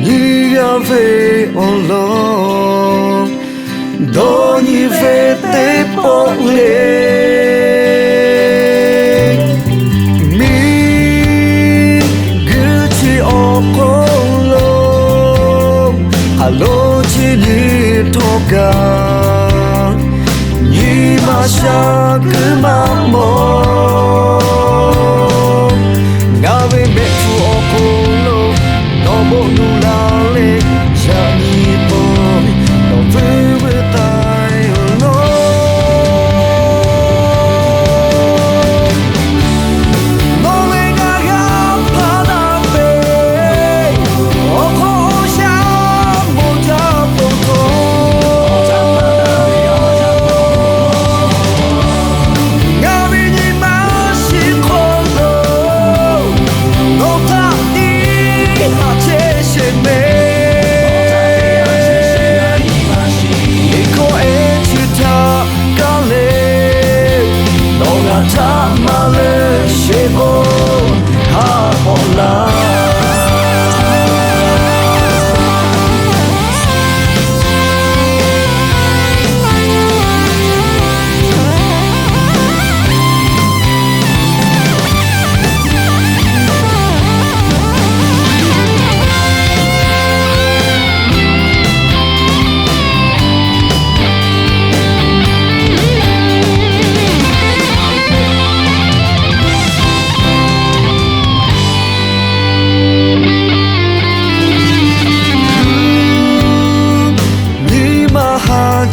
Nhị về ôn lo đó nhị về tế bóng lên mi cứ chỉ ở con lo alo chỉ nhị thô cả nhị mà xa cứ mang mơ ngã về mẹ phụ ở con lo nó bộ nụ la lệ cha nhị bồi nó với tay lo nó lên ngã ngã phá đam về ở khó xa một cha một con ngã vì nhị mà xin con lo nó ta đi hạ chế sẽ mê Iko e chita kale no ga ta male shebo ha ola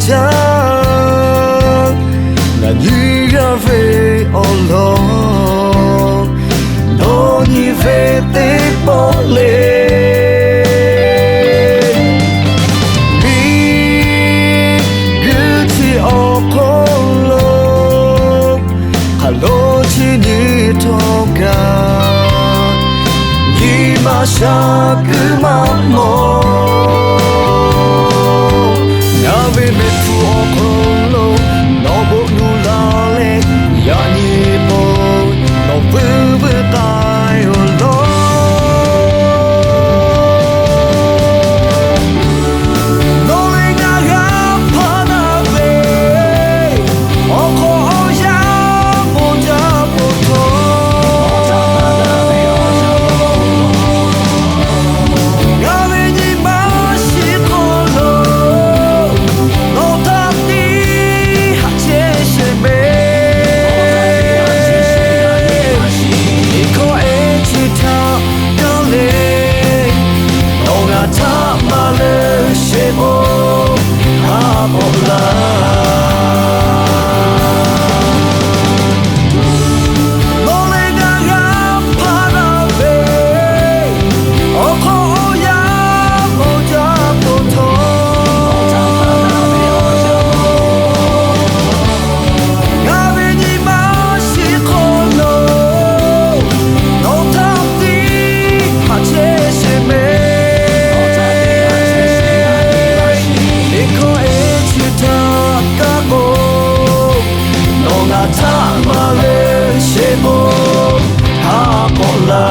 cha là nhị ra về ôn lo đó nhị về tế bóng lên mi cứ chỉ ở con lo alo chỉ nhị thô cả nhị mà xa cứ mang mơ ngã về mẹ phụ ở con lo nó bộ nụ la lệ ya nhị bồi nó với tay lo nó lên ngã ngã phá na về ở khó xa một cha một con ngã về nhị mà xin con lo nó ta đi hạ chế sẽ mê Iko e chita kale no ga ta male shebo ha ola nó lên ngã ngã phá na về ở khó ya một cha một thôn ngã về nhị mà xin con lo nó ta đi hạ chế sẽ mê Iko e chita kako no ga ta male shebo ha ola